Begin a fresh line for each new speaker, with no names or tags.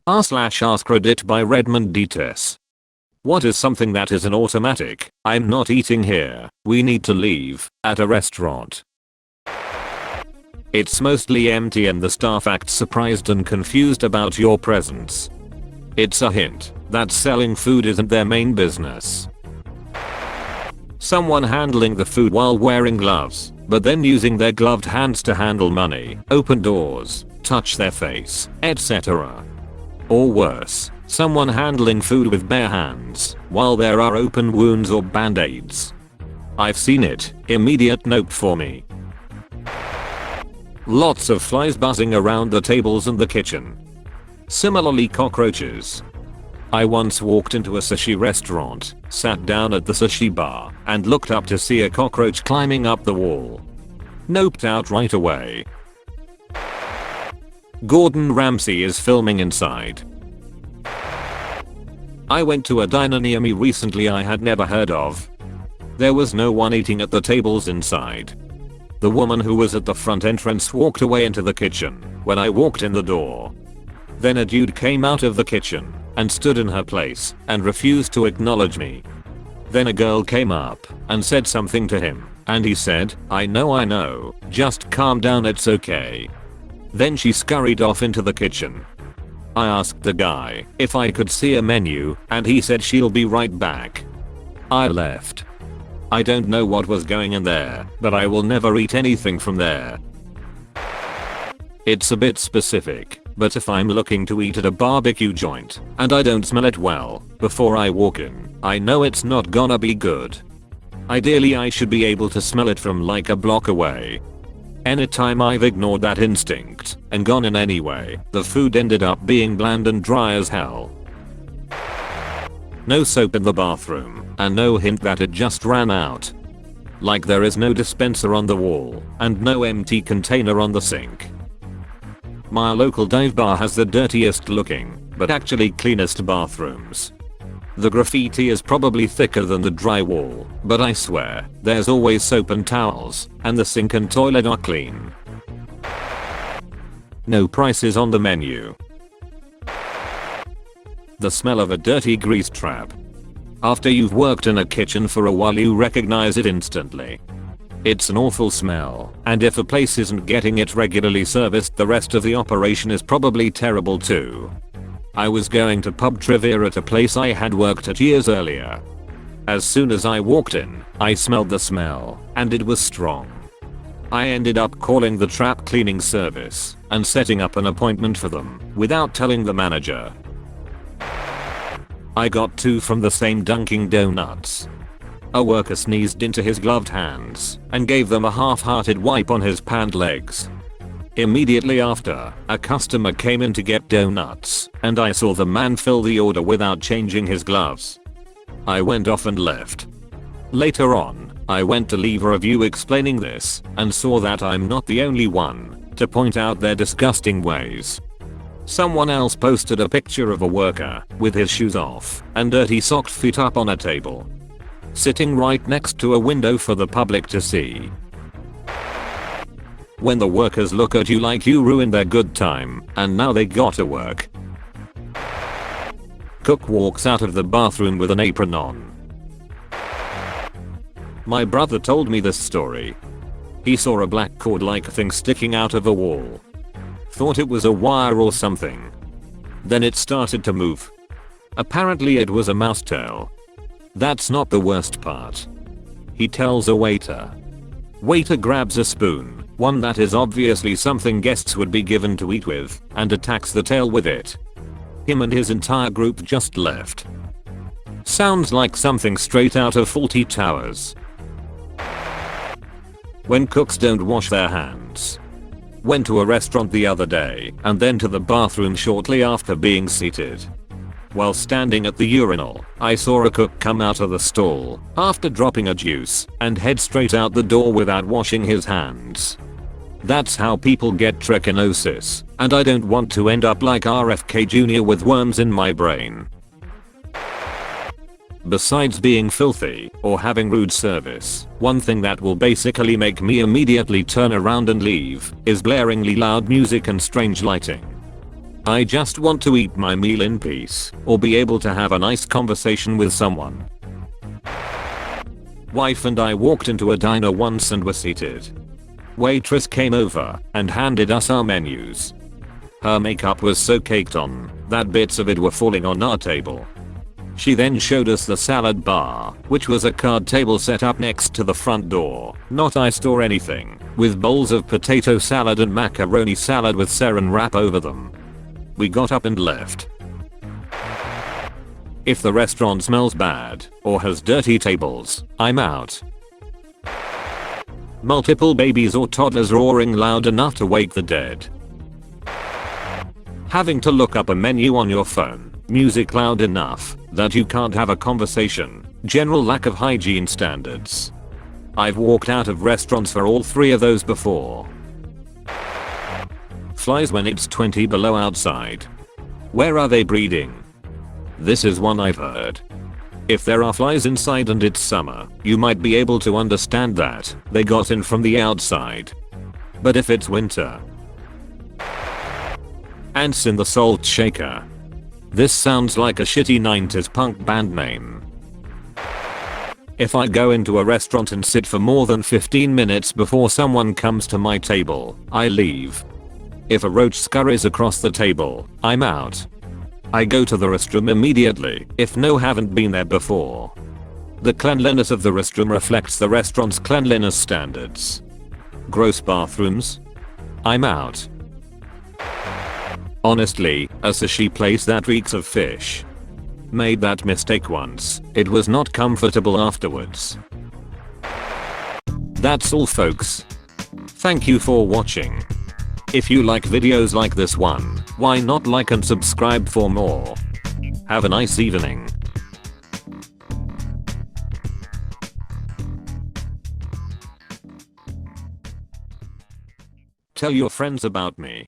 r/AskReddit by Redmond Dtes. What is something that is an automatic, I'm not eating here, we need to leave, at a restaurant? It's mostly empty and the staff acts surprised and confused about your presence. It's a hint that selling food isn't their main business. Someone handling the food while wearing gloves, but then using their gloved hands to handle money, open doors, touch their face, etc. Or worse, someone handling food with bare hands, while there are open wounds or band-aids. I've seen it, immediate note for me. Lots of flies buzzing around the tables and the kitchen. Similarly, cockroaches. I once walked into a sushi restaurant, sat down at the sushi bar, and looked up to see a cockroach climbing up the wall. Noped out right away. Gordon Ramsay is filming inside. I went to a diner near me recently I had never heard of. There was no one eating at the tables inside. The woman who was at the front entrance walked away into the kitchen when I walked in the door. Then a dude came out of the kitchen and stood in her place and refused to acknowledge me. Then a girl came up and said something to him, and he said, I know, just calm down, it's okay. Then she scurried off into the kitchen. I asked the guy if I could see a menu, and he said she'll be right back. I left. I don't know what was going in there, but I will never eat anything from there. It's a bit specific, but if I'm looking to eat at a barbecue joint, and I don't smell it well before I walk in, I know it's not gonna be good. Ideally I should be able to smell it from like a block away. Anytime I've ignored that instinct and gone in anyway, the food ended up being bland and dry as hell. No soap in the bathroom, and no hint that it just ran out. Like there is no dispenser on the wall, and no empty container on the sink. My local dive bar has the dirtiest looking, but actually cleanest bathrooms. The graffiti is probably thicker than the drywall, but I swear, there's always soap and towels, and the sink and toilet are clean. No prices on the menu. The smell of a dirty grease trap. After you've worked in a kitchen for a while you recognize it instantly. It's an awful smell, and if a place isn't getting it regularly serviced, the rest of the operation is probably terrible too. I was going to pub trivia at a place I had worked at years earlier. As soon as I walked in, I smelled the smell, and it was strong. I ended up calling the trap cleaning service and setting up an appointment for them without telling the manager. I got two from the same Dunkin' Donuts. A worker sneezed into his gloved hands and gave them a half-hearted wipe on his pant legs. Immediately after, a customer came in to get donuts, and I saw the man fill the order without changing his gloves. I went off and left. Later on, I went to leave a review explaining this, and saw that I'm not the only one to point out their disgusting ways. Someone else posted a picture of a worker with his shoes off and dirty socked feet up on a table, sitting right next to a window for the public to see. When the workers look at you like you ruined their good time and now they gotta work. Cook walks out of the bathroom with an apron on. My brother told me this story. He saw a black cord-like thing sticking out of a wall. Thought it was a wire or something. Then it started to move. Apparently it was a mouse tail. That's not the worst part. He tells a waiter. Waiter grabs a spoon, one that is obviously something guests would be given to eat with, and attacks the tail with it. Him and his entire group just left. Sounds like something straight out of Fawlty Towers. When cooks don't wash their hands. Went to a restaurant the other day and then to the bathroom shortly after being seated. While standing at the urinal, I saw a cook come out of the stall after dropping a juice and head straight out the door without washing his hands. That's how people get trichinosis, and I don't want to end up like RFK Jr. with worms in my brain. Besides being filthy or having rude service, one thing that will basically make me immediately turn around and leave is blaringly loud music and strange lighting. I just want to eat my meal in peace or be able to have a nice conversation with someone. Wife and I walked into a diner once and were seated. Waitress came over and handed us our menus. Her makeup was so caked on that bits of it were falling on our table. She then showed us the salad bar, which was a card table set up next to the front door, not iced or anything, with bowls of potato salad and macaroni salad with saran wrap over them. We got up and left. If the restaurant smells bad or has dirty tables, I'm out. Multiple babies or toddlers roaring loud enough to wake the dead. Having to look up a menu on your phone, music loud enough that you can't have a conversation, general lack of hygiene standards. I've walked out of restaurants for all three of those before. Flies when it's 20 below outside. Where are they breeding? This is one I've heard. If there are flies inside and it's summer, you might be able to understand that they got in from the outside. But if it's winter, ants in the salt shaker. This sounds like a shitty 90s punk band name. If I go into a restaurant and sit for more than 15 minutes before someone comes to my table, I leave. If a roach scurries across the table, I'm out. I go to the restroom immediately if no haven't been there before. The cleanliness of the restroom reflects the restaurant's cleanliness standards. Gross bathrooms? I'm out. Honestly, a sushi place that reeks of fish. Made that mistake once. It was not comfortable afterwards. That's all folks. Thank you for watching. If you like videos like this one, why not like and subscribe for more? Have a nice evening. Tell your friends about me.